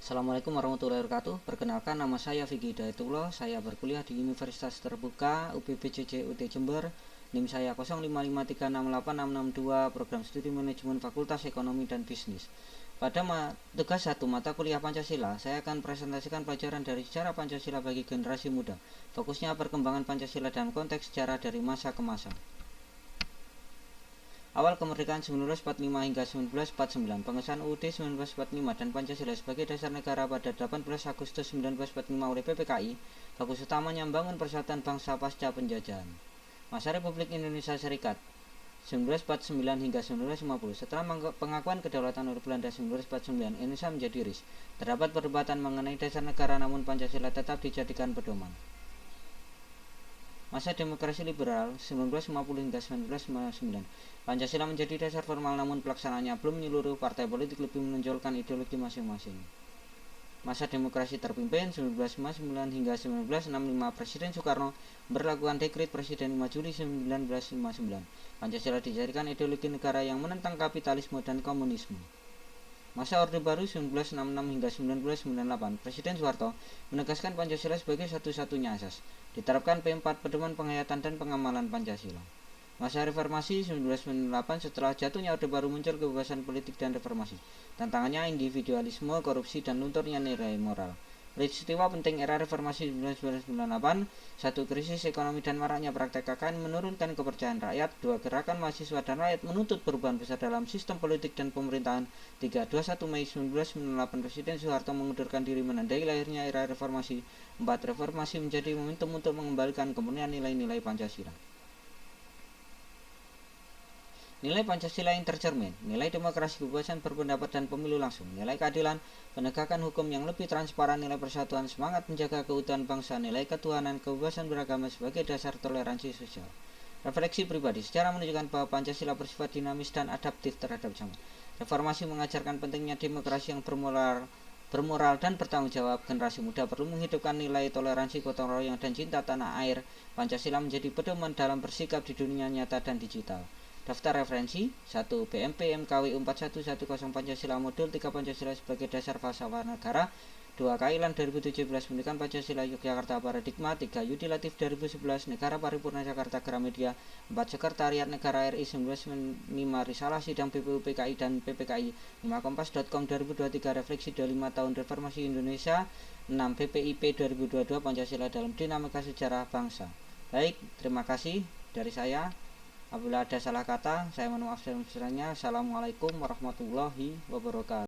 Assalamualaikum warahmatullahi wabarakatuh. Perkenalkan, nama saya Vicky Hidayatullah. Saya berkuliah di Universitas Terbuka UPBJJ UT Jember. NIM saya 0553686662, Program Studi Manajemen Fakultas Ekonomi dan Bisnis. Pada tugas 1 mata kuliah Pancasila, saya akan presentasikan pelajaran dari sejarah Pancasila bagi generasi muda. Fokusnya perkembangan Pancasila dalam konteks sejarah dari masa ke masa. Awal kemerdekaan 1945 hingga 1949, pengesahan UUD 1945 dan Pancasila sebagai dasar negara pada 18 Agustus 1945 oleh PPKI, fokus utamanya membangun persatuan bangsa pasca penjajahan. Masa Republik Indonesia Serikat 1949 hingga 1950. Setelah pengakuan kedaulatan oleh Belanda 1949, Indonesia menjadi RIS. Terdapat perdebatan mengenai dasar negara, namun Pancasila tetap dijadikan pedoman. Masa demokrasi liberal 1950 hingga 1959. Pancasila menjadi dasar formal, namun pelaksanaannya belum menyeluruh. Partai politik lebih menonjolkan ideologi masing-masing. Masa demokrasi terpimpin 1959 hingga 1965. Presiden Soekarno berlakukan dekret Presiden 5 Juli 1959. Pancasila dijadikan ideologi negara yang menentang kapitalisme dan komunisme. Masa Orde Baru 1966 hingga 1998, Presiden Soeharto menegaskan Pancasila sebagai satu-satunya asas. Diterapkan P4, pedoman penghayatan dan pengamalan Pancasila. Masa Reformasi 1998, setelah jatuhnya Orde Baru muncul kebebasan politik dan reformasi. Tantangannya individualisme, korupsi, dan lunturnya nilai moral. Peristiwa penting era reformasi 1998, 1. Krisis ekonomi dan maraknya praktek KKN menurunkan kepercayaan rakyat. 2. Gerakan mahasiswa dan rakyat menuntut perubahan besar dalam sistem politik dan pemerintahan. 3. 21 Mei 1998, Presiden Soeharto mengundurkan diri menandai lahirnya era reformasi. 4. Reformasi menjadi momentum untuk mengembalikan kemurnian nilai-nilai Pancasila. Nilai Pancasila yang tercermin, nilai demokrasi, kebebasan berpendapat dan pemilu langsung, nilai keadilan, penegakan hukum yang lebih transparan, nilai persatuan, semangat menjaga keutuhan bangsa, nilai ketuhanan, kebebasan beragama sebagai dasar toleransi sosial. Refleksi pribadi, sejarah menunjukkan bahwa Pancasila bersifat dinamis dan adaptif terhadap zaman. Reformasi mengajarkan pentingnya demokrasi yang bermoral dan bertanggung jawab. Generasi muda perlu menghidupkan nilai toleransi, gotong royong, dan cinta tanah air. Pancasila menjadi pedoman dalam bersikap di dunia nyata dan digital. Daftar referensi 1. BMP MKW 4110 Pancasila Modul 3 Pancasila sebagai dasar falsafah negara. 2. Kailan 2017 Pendidikan Pancasila Yogyakarta Paradigma. 3. Yudilatif 2011 Negara Paripurna Jakarta Gramedia. 4. Sekretariat Negara RI 1995 Risalah Sidang BPU PKI dan PPKI. 5. Kompas.com 2023 Refleksi 25 Tahun Reformasi Indonesia. 6. BPIP 2022 Pancasila dalam Dinamika Sejarah Bangsa. Baik, terima kasih dari saya. Apabila ada salah kata, saya mohon maaf sebesar-besarnya. Assalamualaikum warahmatullahi wabarakatuh.